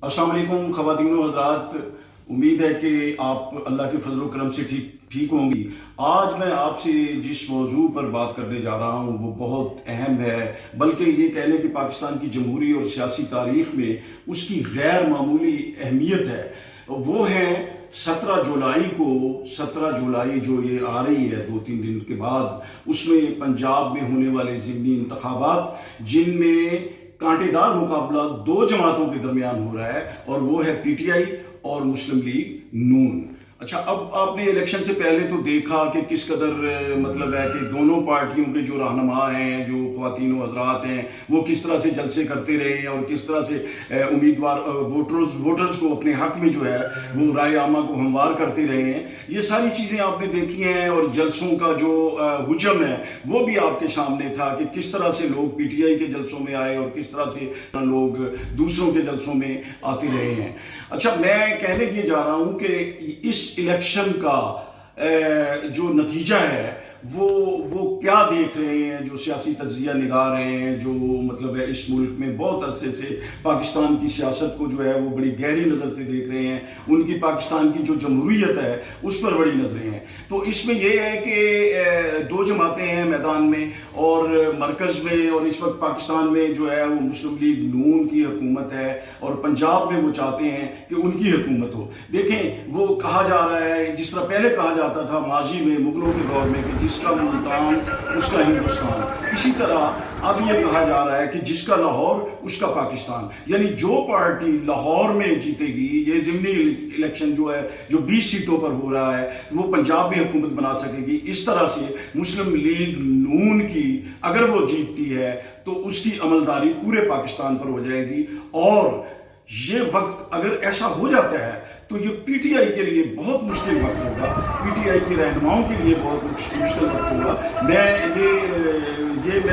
अस्सलाम वालेकुम ख़वातीन व हज़रात, उम्मीद है कि आप अल्लाह के फजल करम से ठीक होंगी। आज मैं आपसे जिस मौजू पर बात करने जा रहा हूँ वो बहुत अहम है, बल्कि ये कह लें कि पाकिस्तान की जमहूरी और सियासी तारीख में उसकी गैर मामूली अहमियत है। वो है 17 जुलाई जो ये आ रही है 2-3 दिन के बाद, उसमें पंजाब में होने वाले ज़िमनी इंतखाबात जिनमें कांटेदार मुकाबला दो जमातों के दरमियान हो रहा है, और वो है पीटीआई और मुस्लिम लीग नून। अच्छा, अब आपने इलेक्शन से पहले तो देखा कि किस कदर मतलब है कि दोनों पार्टियों के जो रहनुमा हैं, जो ख्वातीन व हज़रात हैं, वो किस तरह से जलसे करते रहे हैं और किस तरह से उम्मीदवार वोटर्स को अपने हक में जो है वो राय आमा को हमवार करते रहे हैं। ये सारी चीज़ें आपने देखी हैं, और जलसों का जो हुजम है वो भी आपके सामने था कि किस तरह से लोग पीटीआई के जलसों में आए और किस तरह से लोग दूसरों के जलसों में आते रहे हैं। अच्छा, मैं कहने ये जा रहा हूं कि इस इलेक्शन का जो नतीजा है वो क्या देख रहे हैं जो सियासी तज्जिया निगार हैं, जो मतलब है इस मुल्क में बहुत अरसे से पाकिस्तान की सियासत को जो है वो बड़ी गहरी नज़र से देख रहे हैं, उनकी पाकिस्तान की जो जमहूरियत है उस पर बड़ी नजरें हैं। तो इसमें यह है कि दो जमातें हैं मैदान में, और मरकज में और इस वक्त पाकिस्तान में जो है वो मुस्लिम लीग नून की हुकूमत है, और पंजाब में वो चाहते हैं कि उनकी हुकूमत हो। देखें, वो कहा जा रहा है जिस तरह पहले कहा जाता था माजी में मुगलों के दौर में कि जिसका मुल्तान उसका हिंदुस्तान, इसी तरह अब ये कहा जा रहा है कि जिसका लाहौर उसका पाकिस्तान। यानी जो पार्टी लाहौर में जीतेगी, ये ज़िमनी इलेक्शन जो है जो 20 सीटों पर हो रहा है, वो पंजाब में हुकूमत बना सकेगी। इस तरह से मुस्लिम लीग नून की अगर वो जीतती है तो उसकी अमलदारी पूरे पाकिस्तान पर हो जाएगी। और ये वक्त अगर ऐसा हो जाता है तो ये पीटीआई के लिए बहुत मुश्किल वक्त होगा, पीटीआई के रहनुमाओं के लिए बहुत मुश्किल वक्त होगा। मैं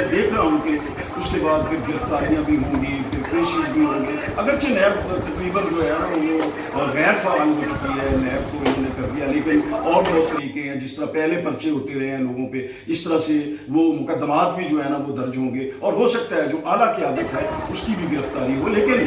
देख रहा हूँ कि उसके बाद फिर गिरफ्तारियां भी होंगी, फिर पेशीज भी होंगे। अगरचे नैब तकरीबन जो है ना वो गैर फाल हो चुकी है, नैब को इन्होंने कर दिया, लेकिन और बहुत तरीके हैं जिस तरह पहले पर्चे होते रहे हैं लोगों पे, इस तरह से वो मुकदमात भी जो है ना वो दर्ज होंगे, और हो सकता है जो आला क़यादत है उसकी भी गिरफ्तारी हो। लेकिन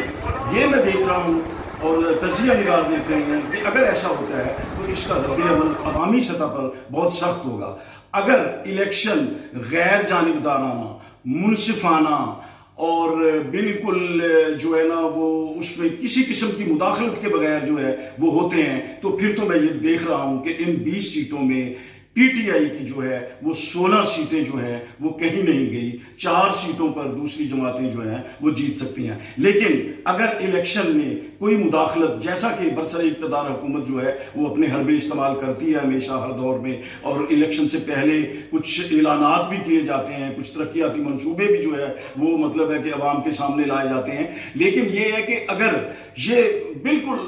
ये मैं देख रहा हूँ और तजिया निगार देख रहे हैं कि अगर ऐसा होता है तो इसका रद्द-ए-अमल अवामी सतह पर बहुत सख्त होगा। अगर इलेक्शन गैर जानिबदाराना, मुनसिफाना और बिल्कुल जो है ना वो उसमें किसी किस्म की मुदाखलत के बगैर जो है वो होते हैं, तो फिर तो मैं ये देख रहा हूं कि इन 20 सीटों में पीटीआई की जो है वो 16 सीटें जो है वो कहीं नहीं गई। 4 सीटों पर दूसरी जमातें जो हैं वो जीत सकती हैं। लेकिन अगर इलेक्शन में कोई मुदाखलत, जैसा कि बरसर इक़्तिदार हुकूमत जो है वो अपने हरबे इस्तेमाल करती है हमेशा हर दौर में, और इलेक्शन से पहले कुछ ऐलानात भी किए जाते हैं, कुछ तरक्याती मंसूबे भी जो है वो मतलब है कि अवाम के सामने लाए जाते हैं। लेकिन ये है कि अगर ये बिल्कुल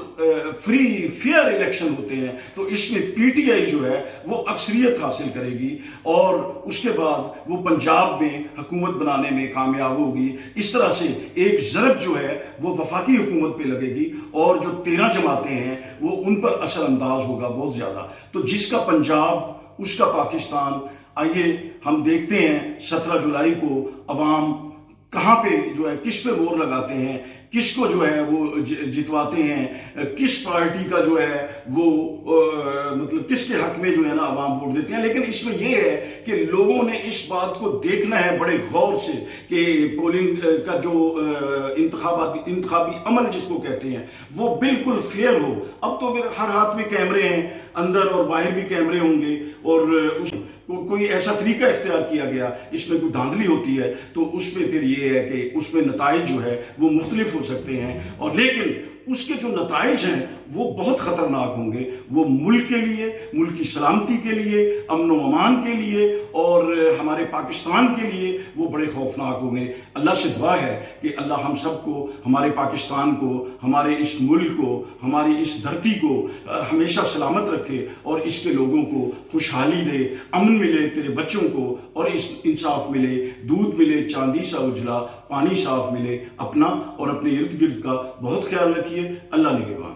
फ्री फेयर इलेक्शन होते हैं तो इसमें पीटीआई जो है वो अक्सरियत हासिल करेगी, और उसके बाद वो पंजाब में हुकूमत बनाने में कामयाब होगी। इस तरह से एक ज़रब जो है वो वफाकी हुकूमत पे लगेगी, और जो 13 जमातें हैं वो उन पर असरअंदाज होगा बहुत ज्यादा। तो जिसका पंजाब उसका पाकिस्तान। आइए हम देखते हैं 17 जुलाई को अवाम कहां पे जो है किस पे मोहर लगाते हैं, किसको जो है वो जितवाते हैं, किस पार्टी का जो है वो मतलब किसके हक में जो है ना अवाम वोट देते हैं। लेकिन इसमें यह है कि लोगों ने इस बात को देखना है बड़े गौर से कि पोलिंग का जो इंतखाबी अमल जिसको कहते हैं वो बिल्कुल फेयर हो। अब तो फिर हर हाथ में कैमरे हैं, अंदर और बाहर भी कैमरे होंगे, और कोई ऐसा तरीका इख्तियार किया गया, इसमें कोई धांधली होती है तो उसमें फिर ये है कि उसमें नताइज जो है वो मुख्तलिफ हो सकते हैं, और लेकिन उसके जो नताइज हैं वो बहुत खतरनाक होंगे। वो मुल्क के लिए, मुल्क की सलामती के लिए, अमन व अमान के लिए और हमारे पाकिस्तान के लिए वो बड़े खौफनाक होंगे। अल्लाह से दुआ है कि अल्लाह हम सबको, हमारे पाकिस्तान को, हमारे इस मुल्क को, हमारी इस धरती को हमेशा सलामत रखे, और इसके लोगों को खुशहाली दे, अमन मिले तेरे बच्चों को, और इस इंसाफ मिले, दूध मिले चांदी सा उजला, पानी साफ मिले। अपना और अपने इर्द गिर्द का बहुत ख्याल रखिए। अल्लाह निगहबान।